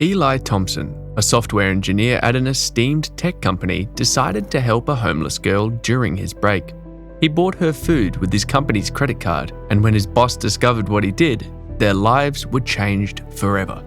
Eli Thompson, a software engineer at an esteemed tech company, decided to help a homeless girl during his break. He bought her food with his company's credit card, and when his boss discovered what he did, their lives were changed forever.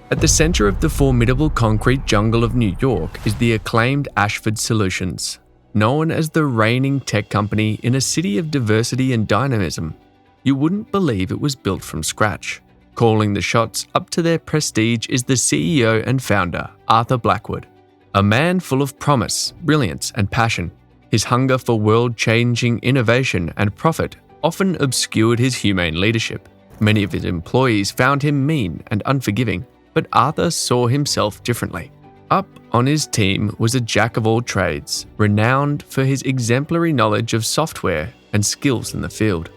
At the center of the formidable concrete jungle of New York is the acclaimed Ashford Solutions, known as the reigning tech company in a city of diversity and dynamism. You wouldn't believe it was built from scratch. Calling the shots up to their prestige is the CEO and founder, Arthur Blackwood, a man full of promise, brilliance, and passion. His hunger for world-changing innovation and profit often obscured his humane leadership. Many of his employees found him mean and unforgiving, but Arthur saw himself differently. Up on his team was a jack of all trades, renowned for his exemplary knowledge of software and skills in the field.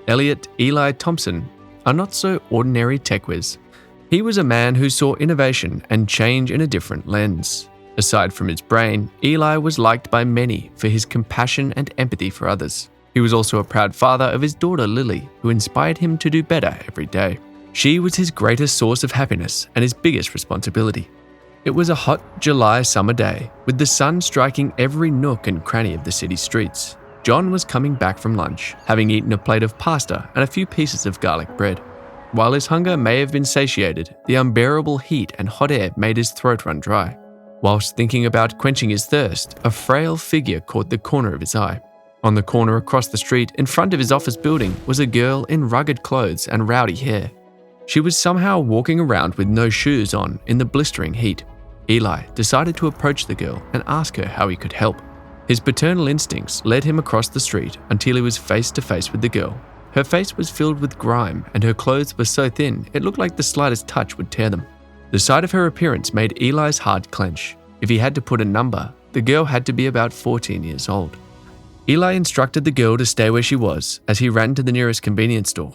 Elliot Eli Thompson, a not-so-ordinary tech whiz. He was a man who saw innovation and change in a different lens. Aside from his brain, Eli was liked by many for his compassion and empathy for others. He was also a proud father of his daughter Lily, who inspired him to do better every day. She was his greatest source of happiness and his biggest responsibility. It was a hot July summer day, with the sun striking every nook and cranny of the city streets. John was coming back from lunch, having eaten a plate of pasta and a few pieces of garlic bread. While his hunger may have been satiated, the unbearable heat and hot air made his throat run dry. Whilst thinking about quenching his thirst, a frail figure caught the corner of his eye. On the corner across the street, in front of his office building, was a girl in rugged clothes and rowdy hair. She was somehow walking around with no shoes on in the blistering heat. Eli decided to approach the girl and ask her how he could help. His paternal instincts led him across the street until he was face to face with the girl. Her face was filled with grime and her clothes were so thin it looked like the slightest touch would tear them. The sight of her appearance made Eli's heart clench. If he had to put a number, the girl had to be about 14 years old. Eli instructed the girl to stay where she was as he ran to the nearest convenience store.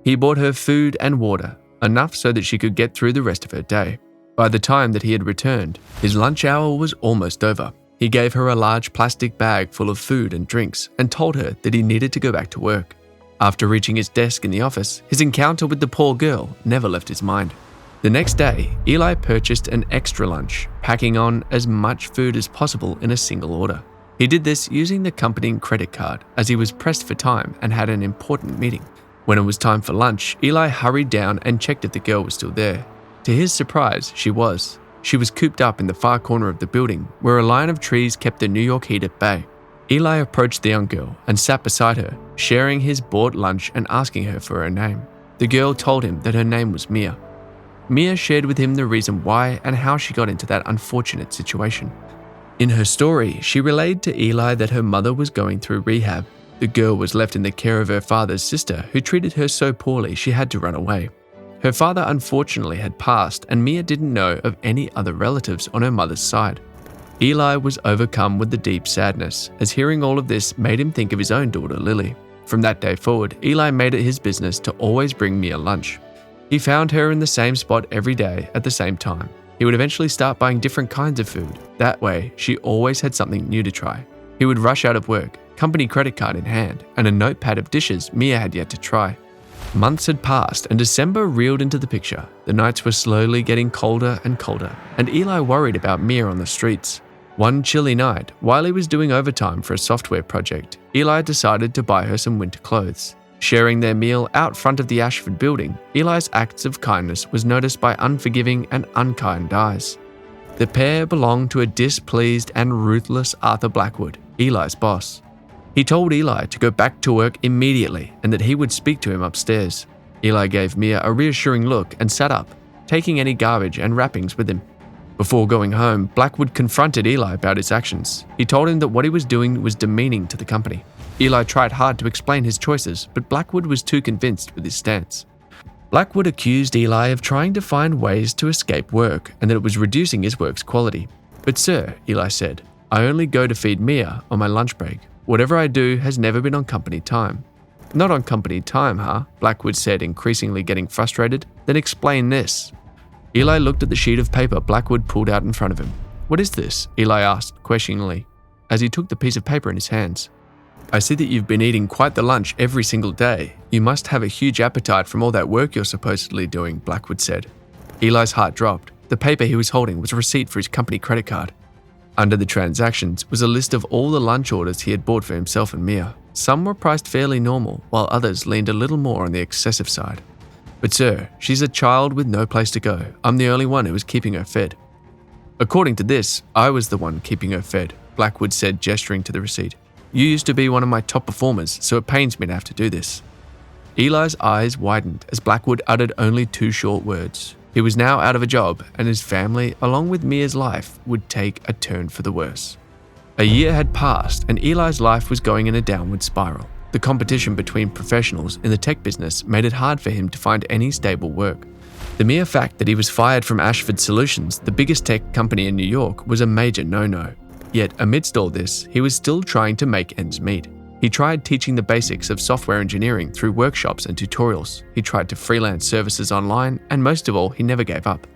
He bought her food and water, enough so that she could get through the rest of her day. By the time that he had returned, his lunch hour was almost over. He gave her a large plastic bag full of food and drinks and told her that he needed to go back to work. After reaching his desk in the office, his encounter with the poor girl never left his mind. The next day, Eli purchased an extra lunch, packing on as much food as possible in a single order. He did this using the company credit card as he was pressed for time and had an important meeting. When it was time for lunch, Eli hurried down and checked if the girl was still there. To his surprise, she was. She was cooped up in the far corner of the building, where a line of trees kept the New York heat at bay. Eli approached the young girl and sat beside her, sharing his bought lunch and asking her for her name. The girl told him that her name was Mia. Mia shared with him the reason why and how she got into that unfortunate situation. In her story, she relayed to Eli that her mother was going through rehab. The girl was left in the care of her father's sister, who treated her so poorly she had to run away. Her father unfortunately had passed, and Mia didn't know of any other relatives on her mother's side. Eli was overcome with the deep sadness, as hearing all of this made him think of his own daughter, Lily. From that day forward, Eli made it his business to always bring Mia lunch. He found her in the same spot every day at the same time. He would eventually start buying different kinds of food. That way, she always had something new to try. He would rush out of work, company credit card in hand, and a notepad of dishes Mia had yet to try. Months had passed and December reeled into the picture. The nights were slowly getting colder and colder, and Eli worried about Mia on the streets. One chilly night, while he was doing overtime for a software project, Eli decided to buy her some winter clothes. Sharing their meal out front of the Ashford building, Eli's acts of kindness was noticed by unforgiving and unkind eyes. The pair belonged to a displeased and ruthless Arthur Blackwood, Eli's boss. He told Eli to go back to work immediately and that he would speak to him upstairs. Eli gave Mia a reassuring look and sat up, taking any garbage and wrappings with him. Before going home, Blackwood confronted Eli about his actions. He told him that what he was doing was demeaning to the company. Eli tried hard to explain his choices, but Blackwood was too convinced with his stance. Blackwood accused Eli of trying to find ways to escape work and that it was reducing his work's quality. "But sir," Eli said, "I only go to feed Mia on my lunch break. Whatever I do has never been on company time." "Not on company time, huh?" Blackwood said, increasingly getting frustrated. "Then explain this." Eli looked at the sheet of paper Blackwood pulled out in front of him. "What is this?" Eli asked questioningly, as he took the piece of paper in his hands. "I see that you've been eating quite the lunch every single day. You must have a huge appetite from all that work you're supposedly doing," Blackwood said. Eli's heart dropped. The paper he was holding was a receipt for his company credit card. Under the transactions was a list of all the lunch orders he had bought for himself and Mia. Some were priced fairly normal, while others leaned a little more on the excessive side. "But sir, she's a child with no place to go. I'm the only one who is keeping her fed." "According to this, I was the one keeping her fed," Blackwood said, gesturing to the receipt. "You used to be one of my top performers, so it pains me to have to do this." Eli's eyes widened as Blackwood uttered only 2 short words. He was now out of a job, and his family, along with Mia's life, would take a turn for the worse. A year had passed, and Eli's life was going in a downward spiral. The competition between professionals in the tech business made it hard for him to find any stable work. The mere fact that he was fired from Ashford Solutions, the biggest tech company in New York, was a major no-no. Yet amidst all this, he was still trying to make ends meet. He tried teaching the basics of software engineering through workshops and tutorials. He tried to freelance services online, and most of all, he never gave up.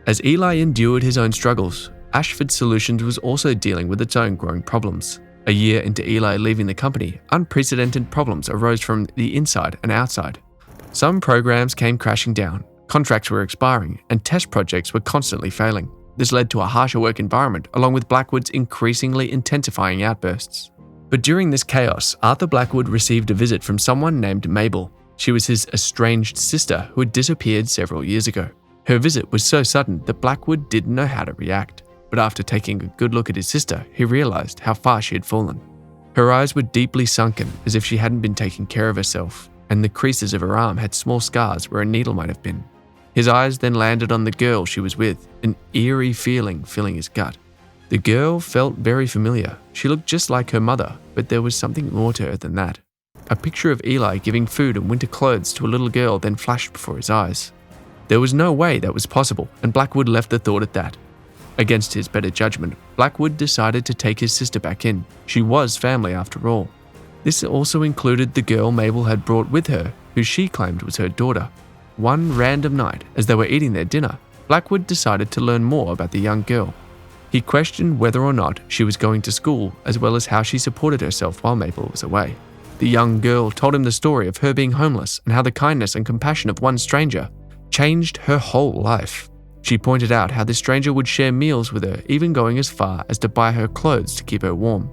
As Eli endured his own struggles, Ashford Solutions was also dealing with its own growing problems. A year into Eli leaving the company, unprecedented problems arose from the inside and outside. Some programs came crashing down, contracts were expiring, and test projects were constantly failing. This led to a harsher work environment, along with Blackwood's increasingly intensifying outbursts. But during this chaos, Arthur Blackwood received a visit from someone named Mabel. She was his estranged sister who had disappeared several years ago. Her visit was so sudden that Blackwood didn't know how to react. But after taking a good look at his sister, he realized how far she had fallen. Her eyes were deeply sunken, as if she hadn't been taking care of herself, and the creases of her arm had small scars where a needle might have been. His eyes then landed on the girl she was with, an eerie feeling filling his gut. The girl felt very familiar. She looked just like her mother, but there was something more to her than that. A picture of Eli giving food and winter clothes to a little girl then flashed before his eyes. There was no way that was possible, and Blackwood left the thought at that. Against his better judgment, Blackwood decided to take his sister back in. She was family after all. This also included the girl Mabel had brought with her, who she claimed was her daughter. One random night, as they were eating their dinner, Blackwood decided to learn more about the young girl. He questioned whether or not she was going to school, as well as how she supported herself while Mabel was away. The young girl told him the story of her being homeless and how the kindness and compassion of one stranger changed her whole life. She pointed out how the stranger would share meals with her, even going as far as to buy her clothes to keep her warm.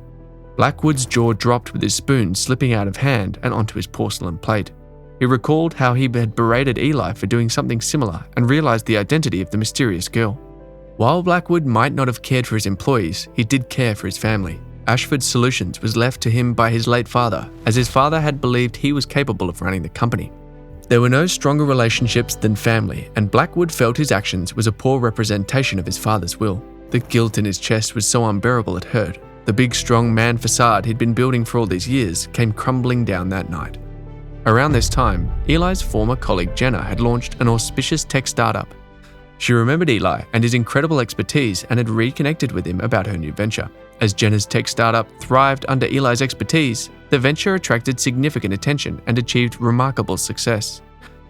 Blackwood's jaw dropped with his spoon slipping out of hand and onto his porcelain plate. He recalled how he had berated Eli for doing something similar and realized the identity of the mysterious girl. While Blackwood might not have cared for his employees, he did care for his family. Ashford Solutions was left to him by his late father, as his father had believed he was capable of running the company. There were no stronger relationships than family, and Blackwood felt his actions was a poor representation of his father's will. The guilt in his chest was so unbearable it hurt. The big, strong man facade he'd been building for all these years came crumbling down that night. Around this time, Eli's former colleague Jenna had launched an auspicious tech startup. She remembered Eli and his incredible expertise and had reconnected with him about her new venture. As Jenna's tech startup thrived under Eli's expertise, the venture attracted significant attention and achieved remarkable success.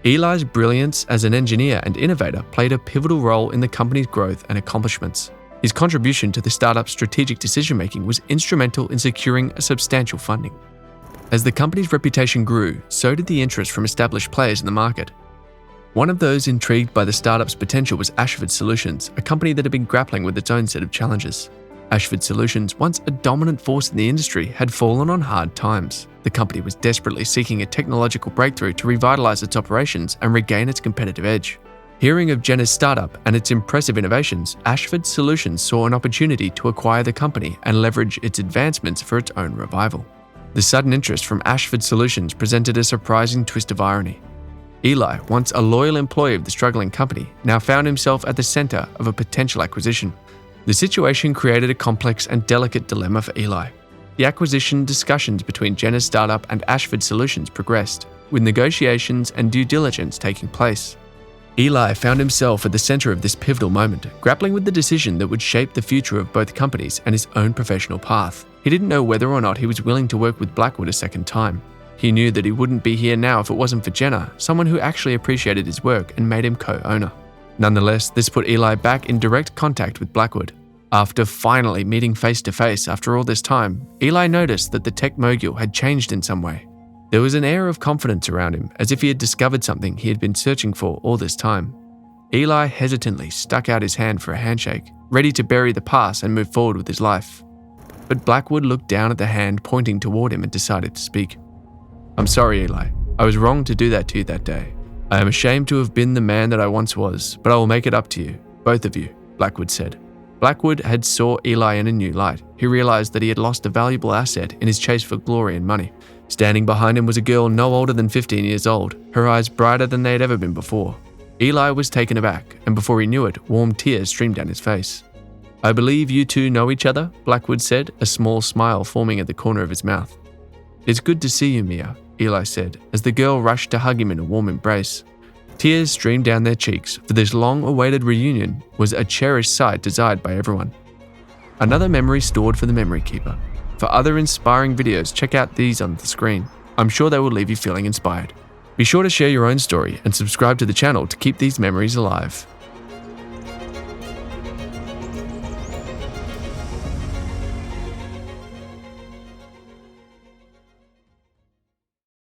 Eli's brilliance as an engineer and innovator played a pivotal role in the company's growth and accomplishments. His contribution to the startup's strategic decision-making was instrumental in securing a substantial funding. As the company's reputation grew, so did the interest from established players in the market. One of those intrigued by the startup's potential was Ashford Solutions, a company that had been grappling with its own set of challenges. Ashford Solutions, once a dominant force in the industry, had fallen on hard times. The company was desperately seeking a technological breakthrough to revitalize its operations and regain its competitive edge. Hearing of Jenna's startup and its impressive innovations, Ashford Solutions saw an opportunity to acquire the company and leverage its advancements for its own revival. The sudden interest from Ashford Solutions presented a surprising twist of irony. Eli, once a loyal employee of the struggling company, now found himself at the center of a potential acquisition. The situation created a complex and delicate dilemma for Eli. The acquisition discussions between Jenna's startup and Ashford Solutions progressed, with negotiations and due diligence taking place. Eli found himself at the center of this pivotal moment, grappling with the decision that would shape the future of both companies and his own professional path. He didn't know whether or not he was willing to work with Blackwood a second time. He knew that he wouldn't be here now if it wasn't for Jenna, someone who actually appreciated his work and made him co-owner. Nonetheless, this put Eli back in direct contact with Blackwood. After finally meeting face to face after all this time, Eli noticed that the tech mogul had changed in some way. There was an air of confidence around him, as if he had discovered something he had been searching for all this time. Eli hesitantly stuck out his hand for a handshake, ready to bury the past and move forward with his life. But Blackwood looked down at the hand pointing toward him and decided to speak. "I'm sorry, Eli. I was wrong to do that to you that day. I am ashamed to have been the man that I once was, but I will make it up to you, both of you," Blackwood said. Blackwood had saw Eli in a new light. He realized that he had lost a valuable asset in his chase for glory and money. Standing behind him was a girl no older than 15 years old, her eyes brighter than they had ever been before. Eli was taken aback, and before he knew it, warm tears streamed down his face. "I believe you two know each other," Blackwood said, a small smile forming at the corner of his mouth. "It's good to see you, Mia," Eli said, as the girl rushed to hug him in a warm embrace. Tears streamed down their cheeks, for this long-awaited reunion was a cherished sight desired by everyone. Another memory stored for the memory keeper. For other inspiring videos, check out these on the screen. I'm sure they will leave you feeling inspired. Be sure to share your own story and subscribe to the channel to keep these memories alive.